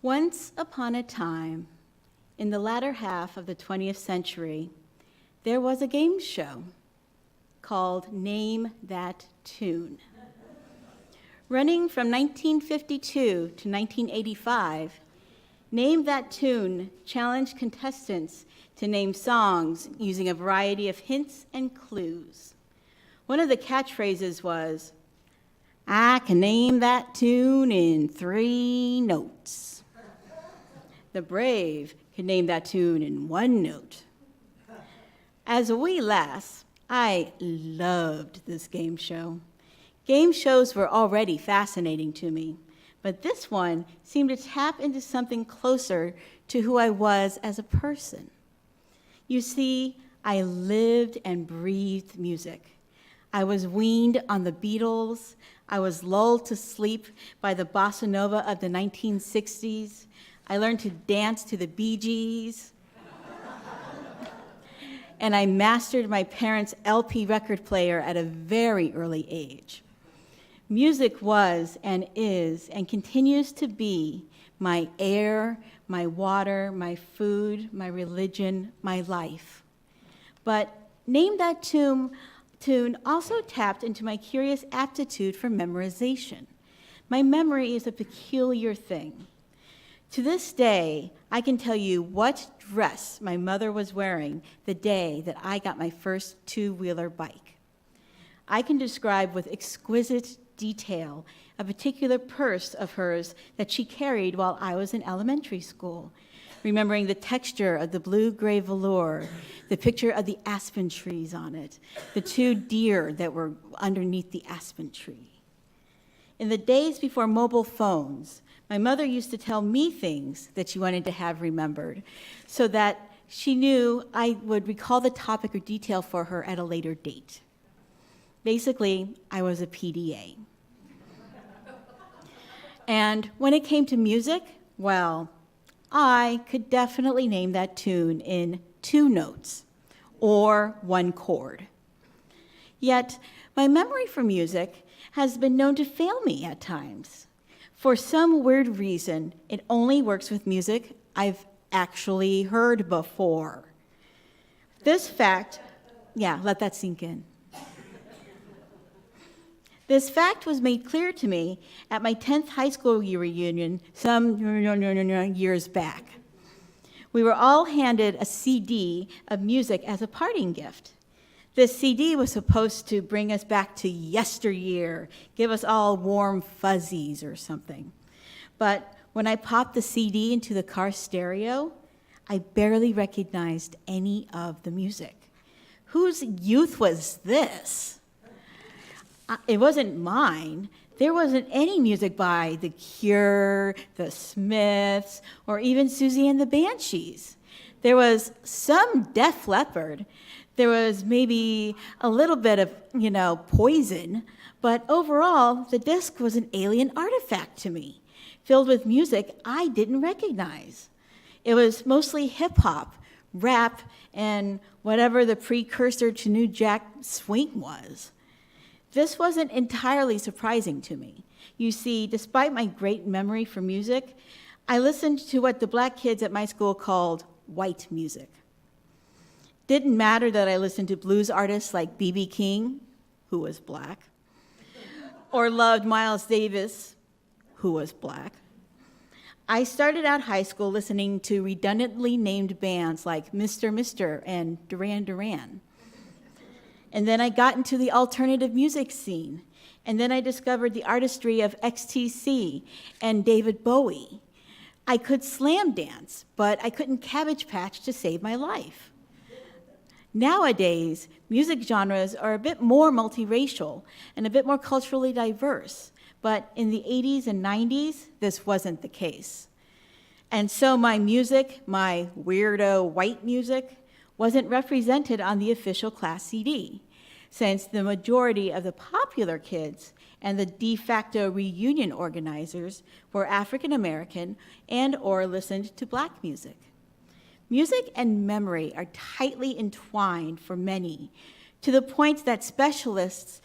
Once upon a time, in the latter half of the 20th century, there was a game show called Name That Tune. Running from 1952 to 1985, Name That Tune challenged contestants to name songs using a variety of hints and clues. One of the catchphrases was, "I can name that tune in 3 notes." The brave could name that tune in 1 note. As a wee lass, I loved this game show. Game shows were already fascinating to me, but this one seemed to tap into something closer to who I was as a person. You see, I lived and breathed music. I was weaned on the Beatles. I was lulled to sleep by the bossa nova of the 1960s. I learned to dance to the Bee Gees. And I mastered my parents' LP record player at a very early age. Music was and is and continues to be my air, my water, my food, my religion, my life. But Name That Tune also tapped into my curious aptitude for memorization. My memory is a peculiar thing. To this day, I can tell you what dress my mother was wearing the day that I got my first 2-wheeler bike. I can describe with exquisite detail a particular purse of hers that she carried while I was in elementary school, remembering the texture of the blue-gray velour, the picture of the aspen trees on it, the 2 deer that were underneath the aspen tree. In the days before mobile phones, my mother used to tell me things that she wanted to have remembered so that she knew I would recall the topic or detail for her at a later date. Basically, I was a PDA. And when it came to music, well, I could definitely name that tune in 2 notes or 1 chord. Yet, my memory for music has been known to fail me at times. For some weird reason, it only works with music I've actually heard before. This fact, let that sink in. This fact was made clear to me at my 10th high school reunion some years back. We were all handed a CD of music as a parting gift. This CD was supposed to bring us back to yesteryear, give us all warm fuzzies or something. But when I popped the CD into the car stereo, I barely recognized any of the music. Whose youth was this? It wasn't mine. There wasn't any music by The Cure, The Smiths, or even Susie and the Banshees. There was some Def Leppard. There was maybe a little bit of, Poison, but overall, the disc was an alien artifact to me, filled with music I didn't recognize. It was mostly hip-hop, rap, and whatever the precursor to New Jack Swing was. This wasn't entirely surprising to me. You see, despite my great memory for music, I listened to what the black kids at my school called white music. Didn't matter that I listened to blues artists like B.B. King, who was black, or loved Miles Davis, who was black. I started out high school listening to redundantly named bands like Mr. Mr. and Duran Duran. And then I got into the alternative music scene. And then I discovered the artistry of XTC and David Bowie. I could slam dance, but I couldn't Cabbage Patch to save my life. Nowadays, music genres are a bit more multiracial and a bit more culturally diverse, but in the 80s and 90s, this wasn't the case. And so my music, my weirdo white music, wasn't represented on the official class CD, since the majority of the popular kids and the de facto reunion organizers were African American and/or listened to black music. Music and memory are tightly entwined for many, to the point that specialists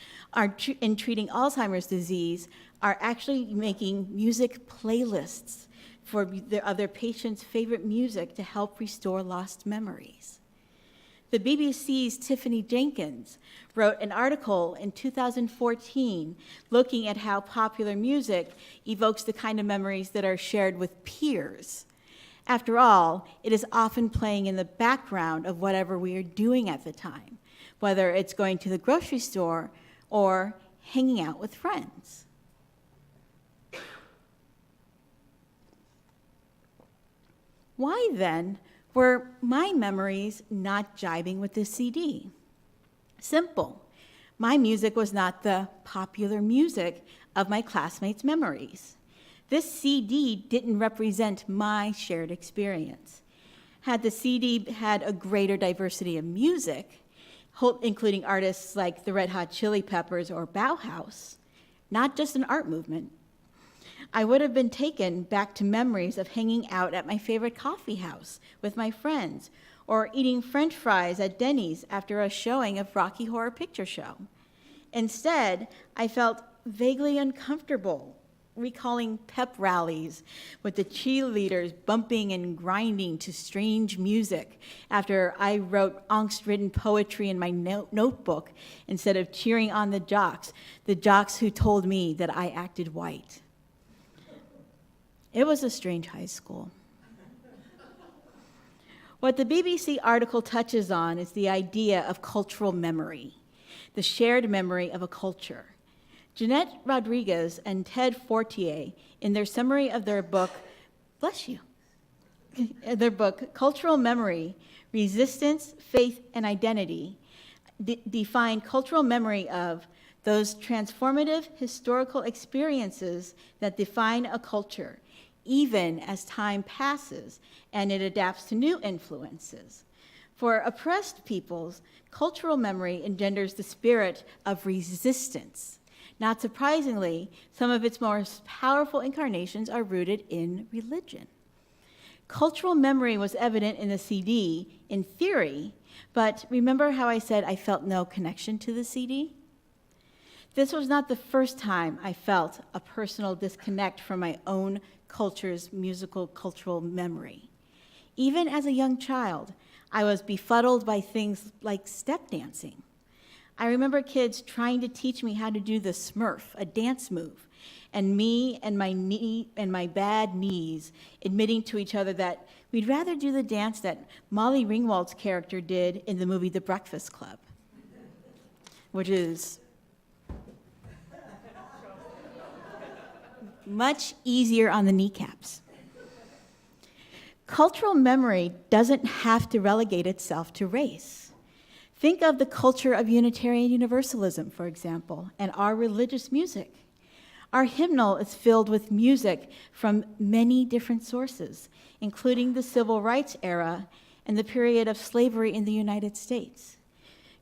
in treating Alzheimer's disease are actually making music playlists for the other patients' favorite music to help restore lost memories. The BBC's Tiffany Jenkins wrote an article in 2014 looking at how popular music evokes the kind of memories that are shared with peers. After all, it is often playing in the background of whatever we are doing at the time, whether it's going to the grocery store or hanging out with friends. Why then were my memories not jibing with this CD? Simple. My music was not the popular music of my classmates' memories. This CD didn't represent my shared experience. Had the CD had a greater diversity of music, including artists like the Red Hot Chili Peppers or Bauhaus, not just an art movement, I would have been taken back to memories of hanging out at my favorite coffee house with my friends, or eating French fries at Denny's after a showing of Rocky Horror Picture Show. Instead, I felt vaguely uncomfortable recalling pep rallies with the cheerleaders bumping and grinding to strange music after I wrote angst-ridden poetry in my notebook instead of cheering on the jocks who told me that I acted white. It was a strange high school. What the BBC article touches on is the idea of cultural memory, the shared memory of a culture. Jeanette Rodriguez and Ted Fortier, in their summary of their book, Cultural Memory, Resistance, Faith, and Identity, define cultural memory of those transformative historical experiences that define a culture, even as time passes and it adapts to new influences. For oppressed peoples, cultural memory engenders the spirit of resistance. Not surprisingly, some of its most powerful incarnations are rooted in religion. Cultural memory was evident in the CD in theory, but remember how I said I felt no connection to the CD? This was not the first time I felt a personal disconnect from my own culture's musical cultural memory. Even as a young child, I was befuddled by things like step dancing. I remember kids trying to teach me how to do the Smurf, a dance move, and me and my bad knees admitting to each other that we'd rather do the dance that Molly Ringwald's character did in the movie The Breakfast Club, which is much easier on the kneecaps. Cultural memory doesn't have to relegate itself to race. Think of the culture of Unitarian Universalism, for example, and our religious music. Our hymnal is filled with music from many different sources, including the Civil Rights era and the period of slavery in the United States.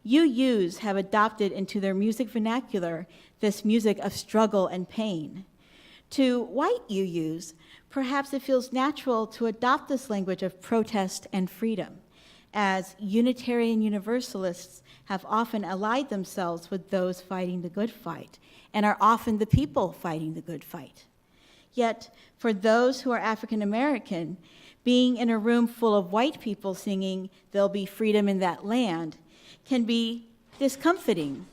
UUs have adopted into their music vernacular this music of struggle and pain. To white UUs, perhaps it feels natural to adopt this language of protest and freedom, as Unitarian Universalists have often allied themselves with those fighting the good fight, and are often the people fighting the good fight. Yet, for those who are African American, being in a room full of white people singing "There'll be freedom in that land" can be discomforting.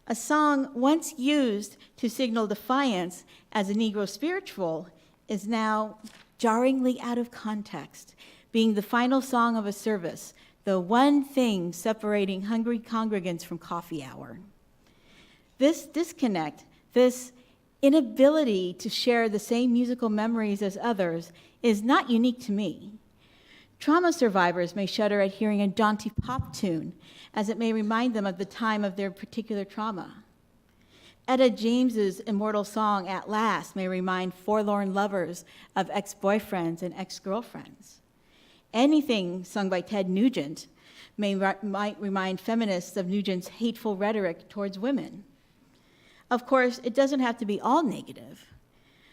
A song once used to signal defiance as a Negro spiritual is now jarringly out of context, being the final song of a service, the one thing separating hungry congregants from coffee hour. This disconnect, this inability to share the same musical memories as others, is not unique to me. Trauma survivors may shudder at hearing a jaunty pop tune, as it may remind them of the time of their particular trauma. Etta James's immortal song, At Last, may remind forlorn lovers of ex-boyfriends and ex-girlfriends. Anything sung by Ted Nugent might remind feminists of Nugent's hateful rhetoric towards women. Of course, it doesn't have to be all negative.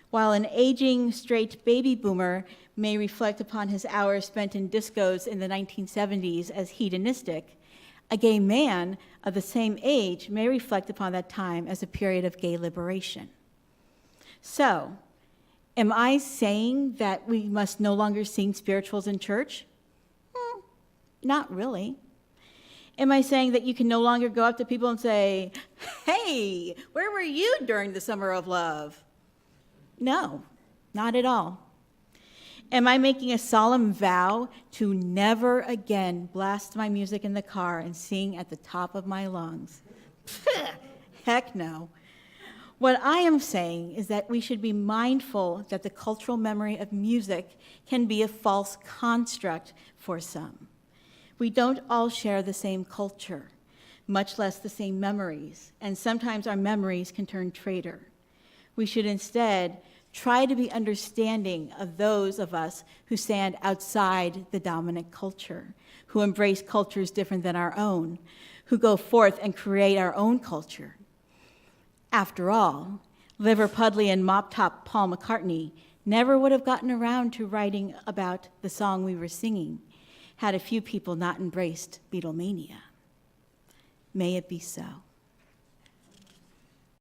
While an aging straight baby boomer may reflect upon his hours spent in discos in the 1970s as hedonistic, a gay man of the same age may reflect upon that time as a period of gay liberation. So, Am I saying that we must no longer sing spirituals in church? Not really. Am I saying that you can no longer go up to people and say, hey, where were you during the summer of love? No, not at all. Am I making a solemn vow to never again blast my music in the car and sing at the top of my lungs? Heck no. What I am saying is that we should be mindful that the cultural memory of music can be a false construct for some. We don't all share the same culture, much less the same memories, and sometimes our memories can turn traitor. We should instead try to be understanding of those of us who stand outside the dominant culture, who embrace cultures different than our own, who go forth and create our own culture. After all, Liverpudley and mop-top Paul McCartney never would have gotten around to writing about the song we were singing had a few people not embraced Beatlemania. May it be so.